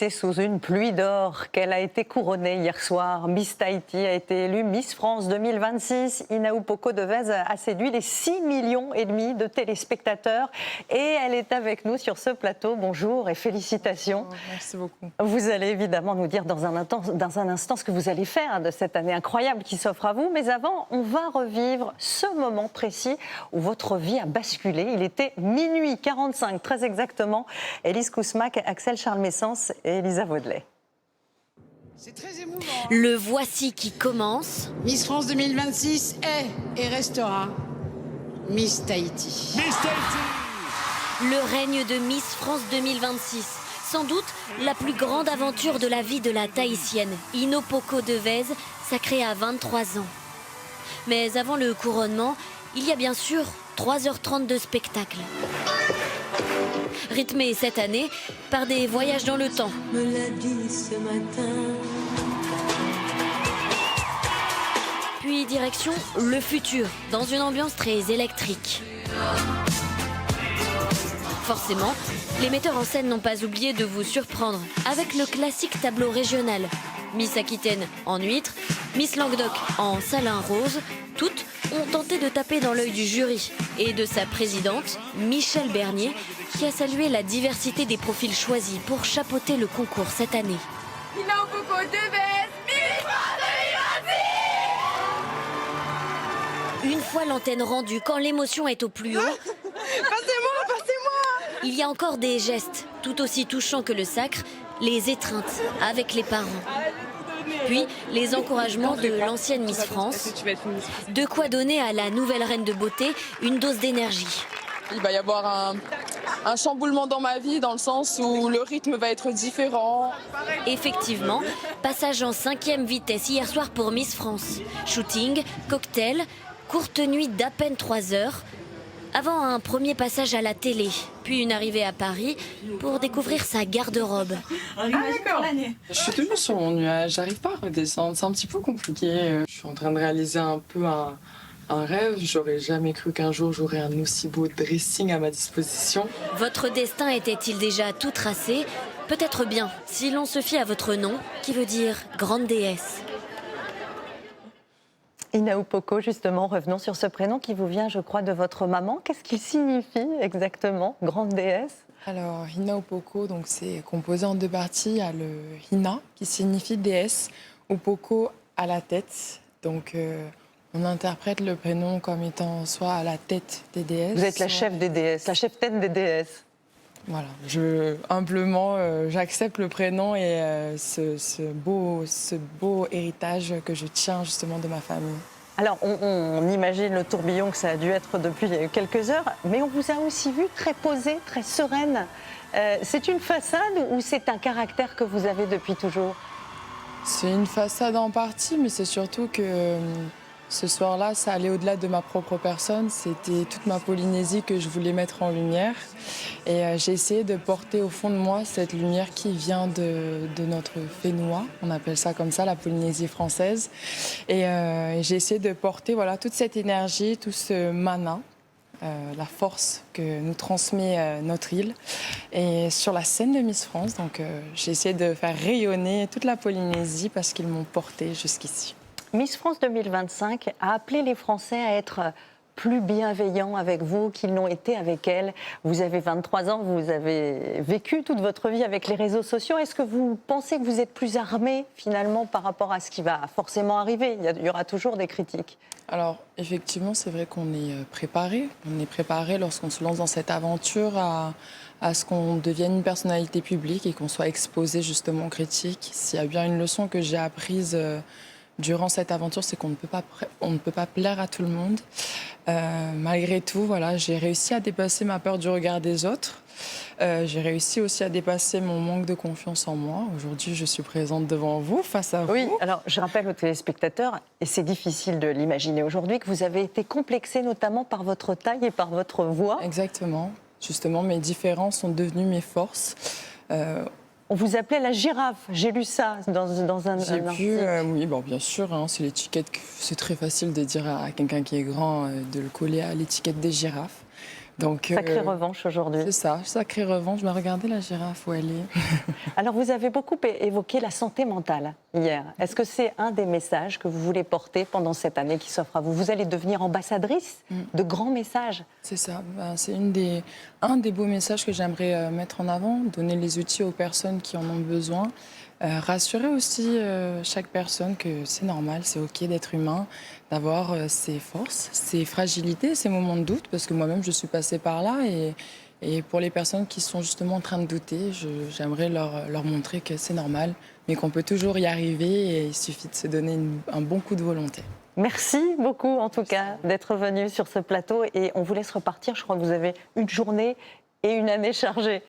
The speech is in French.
c'est sous une pluie d'or qu'elle a été couronnée hier soir. Miss Tahiti a été élue Miss France 2026. Inaou Poko Devez a séduit les 6,5 millions de téléspectateurs et elle est avec nous sur ce plateau. Bonjour et félicitations. Oh, merci beaucoup. Vous allez évidemment nous dire dans un instant ce que vous allez faire de cette année incroyable qui s'offre à vous. Mais avant, on va revivre ce moment précis où votre vie a basculé. Il était minuit 45, très exactement. Élise Kousmac, Axel Charles-Messens et Elisa Vaudelet. C'est très émouvant. Le voici qui commence. Miss France 2026 est et restera Miss Tahiti. Miss Tahiti. Le règne de Miss France 2026. Sans doute la plus grande aventure de la vie de la Tahitienne, Inaou Poko Devez, sacrée à 23 ans. Mais avant le couronnement, il y a bien sûr 3h30 de spectacle. Rythmé cette année par des voyages dans le temps. Me l'a dit ce matin. Puis direction le futur, dans une ambiance très électrique. Forcément, les metteurs en scène n'ont pas oublié de vous surprendre avec le classique tableau régional. Miss Aquitaine en huître, Miss Languedoc en salin rose, toutes ont tenté de taper dans l'œil du jury et de sa présidente, Michèle Bernier, qui a salué la diversité des profils choisis pour chapeauter le concours cette année. Inaou Poko Devez, Miss France 2026. Une fois l'antenne rendue, quand l'émotion est au plus haut, il y a encore des gestes tout aussi touchants que le sacre, les étreintes avec les parents. Puis les encouragements de l'ancienne Miss France. De quoi donner à la nouvelle reine de beauté une dose d'énergie. Il va y avoir un chamboulement dans ma vie, dans le sens où le rythme va être différent. Effectivement, passage en 5e vitesse hier soir pour Miss France. Shooting, cocktail, courte nuit d'à peine 3 heures. Avant un premier passage à la télé, puis une arrivée à Paris pour découvrir sa garde-robe. Je suis toujours sur mon nuage, j'arrive pas à redescendre, c'est un petit peu compliqué. Je suis en train de réaliser un peu un rêve. J'aurais jamais cru qu'un jour j'aurais un aussi beau dressing à ma disposition. Votre destin était-il déjà tout tracé? Peut-être bien, si l'on se fie à votre nom, qui veut dire grande déesse. Inaou Poko, justement, revenons sur ce prénom qui vous vient, je crois, de votre maman. Qu'est-ce qu'il signifie exactement, grande déesse? Alors, Inaou Poko, donc c'est composé en 2 parties. Il y a le Hina, qui signifie déesse, ou Poko, à la tête. Donc, on interprète le prénom comme étant soit à la tête des déesses. Vous êtes la chef des déesses, la chef-tête des déesses. Voilà, humblement, j'accepte le prénom et ce beau héritage que je tiens justement de ma famille. Alors, on imagine le tourbillon que ça a dû être depuis quelques heures, mais on vous a aussi vu très posée, très sereine. C'est une façade ou c'est un caractère que vous avez depuis toujours? C'est une façade en partie, mais c'est surtout que ce soir-là, ça allait au-delà de ma propre personne. C'était toute ma Polynésie que je voulais mettre en lumière. Et j'ai essayé de porter au fond de moi cette lumière qui vient de notre Fénois. On appelle ça comme ça, la Polynésie française. Et j'ai essayé de porter toute cette énergie, tout ce mana, la force que nous transmet notre île. Et sur la scène de Miss France, donc, j'ai essayé de faire rayonner toute la Polynésie parce qu'ils m'ont portée jusqu'ici. Miss France 2025 a appelé les Français à être plus bienveillants avec vous qu'ils n'ont été avec elle. Vous avez 23 ans, vous avez vécu toute votre vie avec les réseaux sociaux. Est-ce que vous pensez que vous êtes plus armé finalement par rapport à ce qui va forcément arriver? Il y aura toujours des critiques. Alors effectivement, c'est vrai qu'on est préparé. On est préparé lorsqu'on se lance dans cette aventure à ce qu'on devienne une personnalité publique et qu'on soit exposé justement aux critiques. S'il y a bien une leçon que j'ai apprise durant cette aventure, c'est qu'on ne peut pas plaire à tout le monde. Malgré tout, j'ai réussi à dépasser ma peur du regard des autres. J'ai réussi aussi à dépasser mon manque de confiance en moi. Aujourd'hui, je suis présente devant vous, face à vous. Oui, alors je rappelle aux téléspectateurs, et c'est difficile de l'imaginer aujourd'hui, que vous avez été complexée notamment par votre taille et par votre voix. Exactement. Justement, mes différences sont devenues mes forces. On vous appelait la girafe, j'ai lu ça dans un J'ai pu, article. oui, bien sûr, c'est l'étiquette, c'est très facile de dire à quelqu'un qui est grand de le coller à l'étiquette des girafes. Donc, Sacrée revanche aujourd'hui. c'est ça, sacrée revanche. Mais regardez la girafe où elle est. Alors, vous avez beaucoup évoqué la santé mentale hier. Est-ce que c'est un des messages que vous voulez porter pendant cette année qui s'offre à vous? Vous allez devenir ambassadrice de grands messages. C'est ça. Ben, c'est un des beaux messages que j'aimerais mettre en avant, donner les outils aux personnes qui en ont besoin. Rassurer aussi chaque personne que c'est normal, c'est OK d'être humain, d'avoir ses forces, ses fragilités, ses moments de doute, parce que moi-même, je suis passée par là. Et pour les personnes qui sont justement en train de douter, j'aimerais leur montrer que c'est normal, mais qu'on peut toujours y arriver et il suffit de se donner un bon coup de volonté. Merci beaucoup, en tout cas, d'être venu sur ce plateau. Et on vous laisse repartir. Je crois que vous avez une journée et une année chargée.